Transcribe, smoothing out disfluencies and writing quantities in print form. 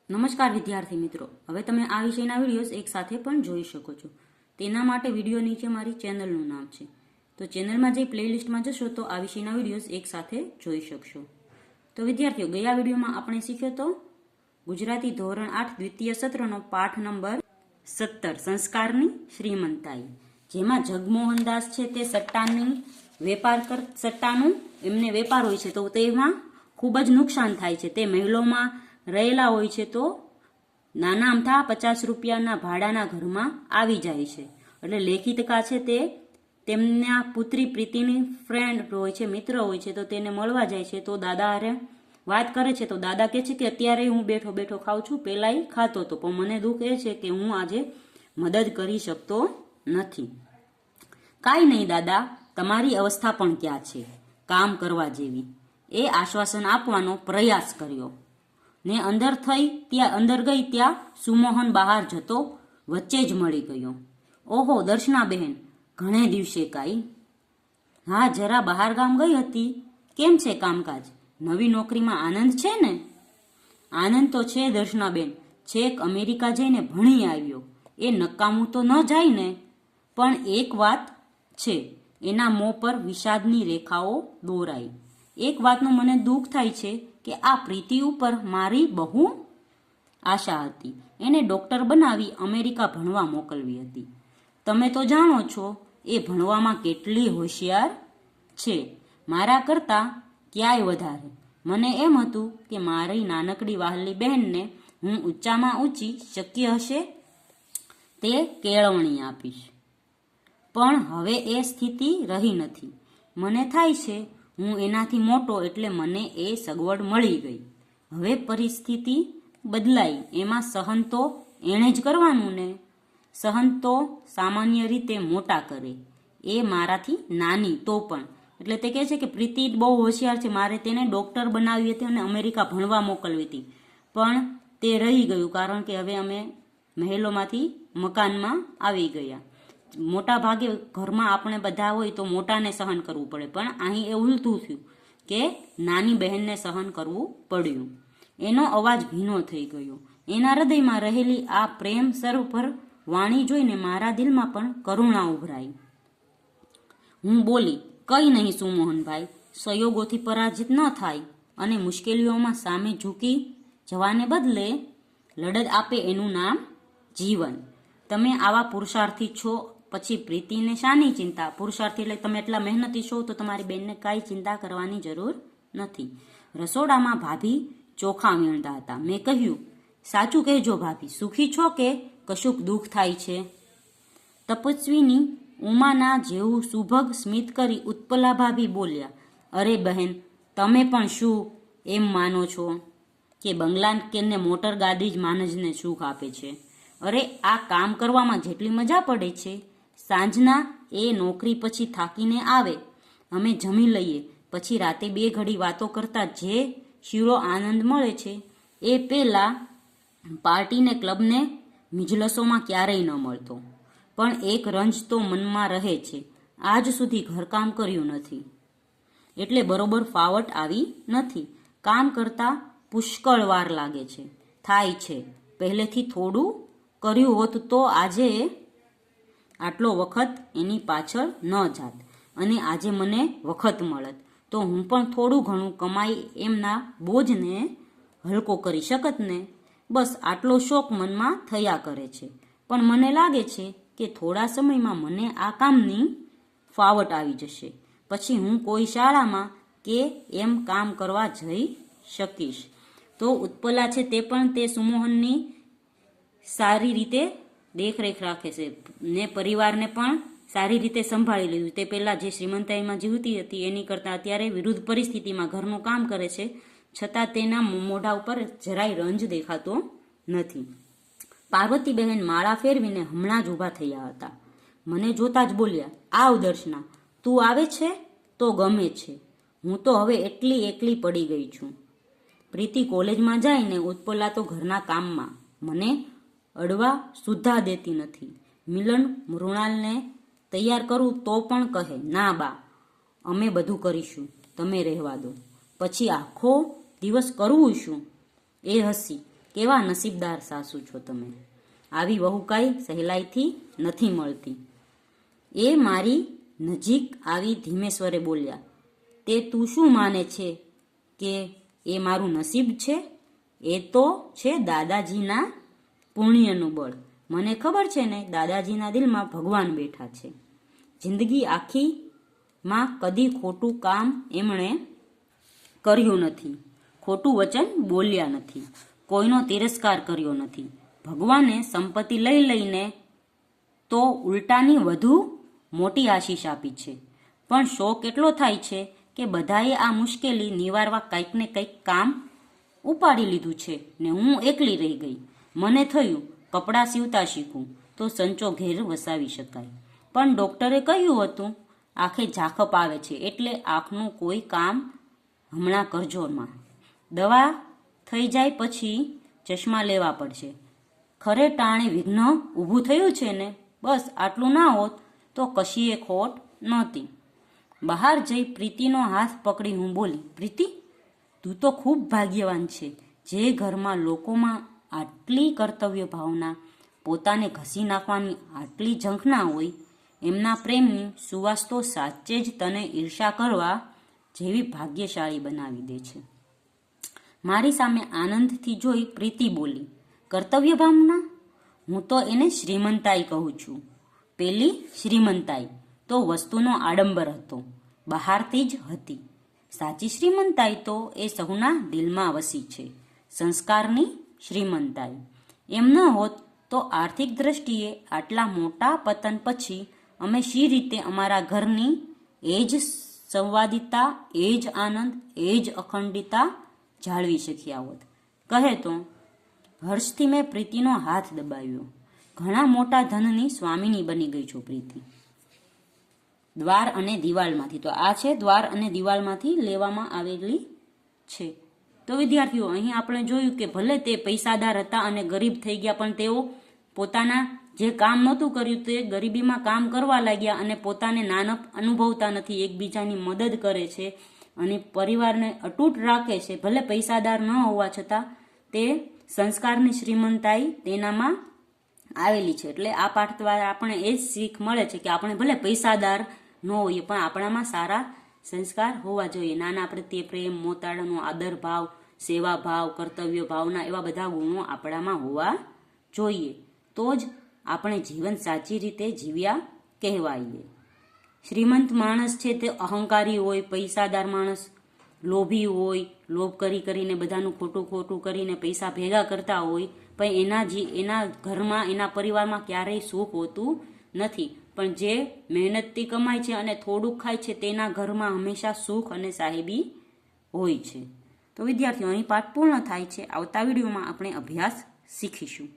નમસ્કાર વિદ્યાર્થી મિત્રો, હવે તમે આ વિષયના વિડીયોઝ એક સાથે પણ જોઈ શકો છો. તેના માટે વિડીયો નીચે મારી ચેનલનું નામ છે, તો ચેનલમાં જઈ પ્લેલિસ્ટમાં જશો તો આ વિષયના વિડીયોઝ એક સાથે જોઈ શકશો. તો વિદ્યાર્થીઓ, ગયા વિડીયોમાં આપણે શીખ્યો તો ગુજરાતી ધોરણ 8 દ્વિતીય સત્રનો પાઠ નંબર 17 સંસ્કારની શ્રીમંતાઈ, જેમાં જગમોહનદાસ છે તે સટ્ટાનું એમને વેપાર હોય છે, તો તેમાં ખૂબ જ નુકસાન થાય છે. તે મહેલોમાં રહેલા હોય છે, તો નાના અમથા 50 રૂપિયાના ભાડાના ઘરમાં આવી જાય છે. એટલે લેખિતકા છે તે તેમના પુત્રી પ્રીતિની ફ્રેન્ડ હોય છે, મિત્ર હોય છે, તો તેને મળવા જાય છે. તો દાદા હારે વાત કરે છે, તો દાદા કહે છે કે અત્યારે હું બેઠો બેઠો ખાઉં છું, પહેલાંય ખાતો હતો, પણ મને દુઃખ એ છે કે હું આજે મદદ કરી શકતો નથી. કાંઈ નહીં દાદા, તમારી અવસ્થા પણ ક્યાં છે કામ કરવા જેવી, એ આશ્વાસન આપવાનો પ્રયાસ કર્યો ને અંદર ગઈ ત્યાં સુમોહન બહાર જતો વચ્ચે જ મળી ગયો. ઓહો દર્શનાબહેન, ઘણે દિવસે કાંઈ? હા, જરા બહાર ગામ ગઈ હતી. કેમ છે કામકાજ? નવી નોકરીમાં આનંદ છે ને? આનંદ તો છે દર્શનાબેન, છેક અમેરિકા જઈને ભણી આવ્યો. એ નકામું તો ન જાય ને? પણ એક વાત છે, એના મોં પર વિષાદની રેખાઓ દોરાઈ. એક વાતનું મને દુઃખ થાય છે કે આ પ્રીતિ ઉપર મારી બહુ આશા હતી. એને ડોક્ટર બનાવી અમેરિકા ભણવા મોકલવી હતી. તમે તો જાણો છો એ ભણવામાં કેટલી હોશિયાર છે, મારા કરતાં ક્યાંય વધારે. મને એમ હતું કે મારી નાનકડી વહાલી બહેનને હું ઊંચામાં ઊંચી શક્ય હશે તે કેળવણી આપીશ, પણ હવે એ સ્થિતિ રહી નથી. મને થાય છે હું એનાથી મોટો એટલે મને એ સગવડ મળી ગઈ. હવે પરિસ્થિતિ બદલાઈ, એમાં સહન તો એણે જ કરવાનું ને. સહન તો સામાન્ય રીતે મોટા કરે, એ મારાથી નાની તો પણ. એટલે તે કહે છે કે પ્રીતિ બહુ હોશિયાર છે, મારે તેને ડૉક્ટર બનાવી હતી અને અમેરિકા ભણવા મોકલવી હતી, પણ તે રહી ગયું કારણ કે હવે અમે મહેલોમાંથી મકાનમાં આવી ગયા. મોટા ભાગે ઘરમાં આપણે બધા હોય તો મોટાને સહન કરવું પડે, પણ અહીં એ ઉલટું થયું કે નાની બહેનને સહન કરવું પડ્યું. એનો અવાજ ભીનો થઈ ગયો. એના હૃદયમાં રહેલી આ પ્રેમ સરોવર વાણી જોઈને મારા દિલમાં પણ કરુણા ઉભરાઈ. હું બોલી, કંઈ નહીં સુમોહનભાઈ, સંયોગોથી પરાજિત ન થાય અને મુશ્કેલીઓમાં સામે ઝૂકી જવાને બદલે લડત આપે એનું નામ જીવન. તમે આવા પુરુષાર્થી છો, પછી પ્રીતિને શાની ચિંતા? પુરુષાર્થી એટલે તમે એટલા મહેનતી છો તો તમારી બેનને કાંઈ ચિંતા કરવાની જરૂર નથી. રસોડામાં ભાભી ચોખા વીણતા હતા. મેં કહ્યું, સાચું કહેજો ભાભી, સુખી છો કે કશુંક દુઃખ થાય છે? તપસ્વીની ઉમાના જેવું સુભગ સ્મિત કરી ઉત્પલા ભાભી બોલ્યા, અરે બહેન, તમે પણ શું એમ માનો છો કે બંગલા કે મોટર ગાડી જ માણસને સુખ આપે છે? અરે આ કામ કરવામાં જેટલી મજા પડે છે, સાંજના એ નોકરી પછી થાકીને આવે, અમે જમી લઈએ, પછી રાતે 2 ઘડી વાતો કરતા જે શીરો આનંદ મળે છે, એ પેલા પાર્ટીને ક્લબને મિજલસોમાં ક્યારેય ન મળતો. પણ એક રંજ તો મનમાં રહે છે, આજ સુધી ઘરકામ કર્યું નથી એટલે બરોબર ફાવટ આવી નથી. કામ કરતા પુષ્કળ વાર લાગે છે, થાય છે. પહેલેથી થોડું કર્યું હોત તો આજે આટલો વખત એની પાછળ ન જાત, અને આજે મને વખત મળત તો હું પણ થોડું ઘણું કમાઈ એમના બોજને હલકો કરી શકત ને. બસ આટલો શોખ મનમાં થયા કરે છે, પણ મને લાગે છે કે થોડા સમયમાં મને આ કામની ફાવટ આવી જશે, પછી હું કોઈ શાળામાં કે એમ કામ કરવા જઈ શકીશ. તો ઉત્પલા છે તે પણ તે સુમોહનની સારી રીતે દેખરેખ રાખે છે ને પરિવારને પણ સારી રીતે સંભાળી લીધું. તે પહેલાં જે શ્રીમંતાઈમાં જીવતી હતી એની કરતાં અત્યારે વિરુદ્ધ પરિસ્થિતિમાં ઘરનું કામ કરે છે, છતાં તેના મોઢા ઉપર જરાય રંજ દેખાતો નથી. પાર્વતીબહેન માળા ફેરવીને હમણાં જ ઊભા થયા હતા. મને જોતા જ બોલ્યા, આવ દર્શના, તું આવે છે તો ગમે છે. હું તો હવે એટલી એકલી પડી ગઈ છું. પ્રીતિ કોલેજમાં જાય ને ઉત્પલા તો ઘરના કામમાં, મને અડવા સુદ્ધા દેતી નથી. મિલન મૃણાલને તૈયાર કરું તો પણ કહે, ના બા, અમે બધું કરીશું, તમે રહેવા દો. પછી આખો દિવસ કરવું શું? એ હસી કેવા નસીબદાર સાસુ છો તમે. આવી વહુ કાંઈ સહેલાઈથી નથી મળતી. એ મારી નજીક આવી ધીમે સ્વરે બોલ્યા. તે તું શું માને છે કે એ મારું નસીબ છે? એ તો છે દાદાજીના પુણ્યનું બળ. મને ખબર છે ને, દાદાજીના દિલમાં ભગવાન બેઠા છે. જિંદગી આખીમાં કદી ખોટું કામ એમણે કર્યું નથી, ખોટું વચન બોલ્યા નથી, કોઈનો તિરસ્કાર કર્યો નથી. ભગવાને સંપત્તિ લઈ લઈને તો ઉલટાની વધુ મોટી આશીષ આપી છે. પણ શોખ એટલો થાય છે કે બધાએ આ મુશ્કેલી નિવારવા કંઈક ને કંઈક કામ ઉપાડી લીધું છે ને હું એકલી રહી ગઈ. મને થયું કપડાં સીવતા શીખું તો સંચો ઘેર વસાવી શકાય. પણ ડૉક્ટરે કહ્યું હતું આંખે ઝાંખપ આવે છે એટલે આંખનું કોઈ કામ હમણાં કરજોમાં. દવા થઈ જાય પછી ચશ્મા લેવા પડશે. ખરે ટાણે વિઘ્ન ઊભું થયું છે ને. બસ આટલું ના હોત તો કશીએ ખોટ નહોતી. બહાર જઈ પ્રીતિનો હાથ પકડી હું બોલી, પ્રીતિ, તું તો ખૂબ ભાગ્યવાન છે. જે ઘરમાં લોકોમાં આટલી કર્તવ્ય ભાવના, પોતાને ઘસી નાખવાની આટલી ઝંખના હોય, એમના પ્રેમની સુવાસ તો સાચે જ તને ઈર્ષા કરવા જેવી ભાગ્યશાળી બનાવી દે છે. મારી સામે આનંદથી જોઈ પ્રીતિ બોલી, કર્તવ્ય ભાવના? હું તો એને શ્રીમંતાઈ કહું છું. પેલી શ્રીમંતાઈ તો વસ્તુનો આડંબર હતો, બહારથી જ હતી. સાચી શ્રીમંતાઈ તો એ સહુના દિલમાં વસી છે, સંસ્કારની શ્રીમંતાઈ. એમ ન હોત તો આર્થિક દ્રષ્ટિએ આટલા મોટા પતન પછી અમે શી રીતે અમારા ઘરની એ જ સંવાદિતા, એ જ આનંદ, એ જ અખંડિતા જાળવી શક્યા હોત. કહે તો હર્ષથી મેં પ્રીતિનો હાથ દબાવ્યો. ઘણા મોટા ધનની સ્વામીની બની ગઈ છો પ્રીતિ. દ્વાર અને દિવાલમાંથી, તો આ છે દ્વાર અને દિવાલમાંથી લેવામાં આવેલી છે. તો વિદ્યાર્થીઓ, અહીં આપણે જોયું કે ભલે તે પૈસાદાર હતા અને ગરીબ થઈ ગયા, પણ તેઓ પોતાના જે કામ નહોતું કર્યું તે ગરીબીમાં કામ કરવા લાગ્યા અને પોતાને નાનપ અનુભવતા નથી, એકબીજાની મદદ કરે છે અને પરિવારને અતૂટ રાખે છે. ભલે પૈસાદાર ન હોવા છતાં તે સંસ્કારની શ્રીમંતાઈ તેનામાં આવેલી છે. એટલે આ પાઠ દ્વારા આપણે એ જ શીખ મળે છે કે આપણે ભલે પૈસાદાર ન હોઈએ પણ આપણામાં સારા સંસ્કાર હોવા જોઈએ. નાના પ્રત્યે પ્રેમ, મોતાળાનો આદર ભાવ, સેવા ભાવ, કર્તવ્ય ભાવના, એવા બધા ગુણો આપણામાં હોવા જોઈએ. તો જ આપણે જીવન સાચી રીતે જીવ્યા કહેવાઈએ. શ્રીમંત માણસ છે તે અહંકારી હોય, પૈસાદાર માણસ લોભી હોય, લોભ કરીને બધાનું ખોટું કરીને પૈસા ભેગા કરતા હોય, પણ એના ઘરમાં, એના પરિવારમાં ક્યારેય સુખ હોતું નથી. પણ જે મહેનતથી કમાય છે અને થોડુંક ખાય છે તેના ઘરમાં હંમેશા સુખ અને સાહેબી હોય છે. તો વિદ્યાર્થીઓ, અહીં પાઠ પૂર્ણ થાય છે. આવતા વિડીયોમાં આપણે અભ્યાસ શીખીશું.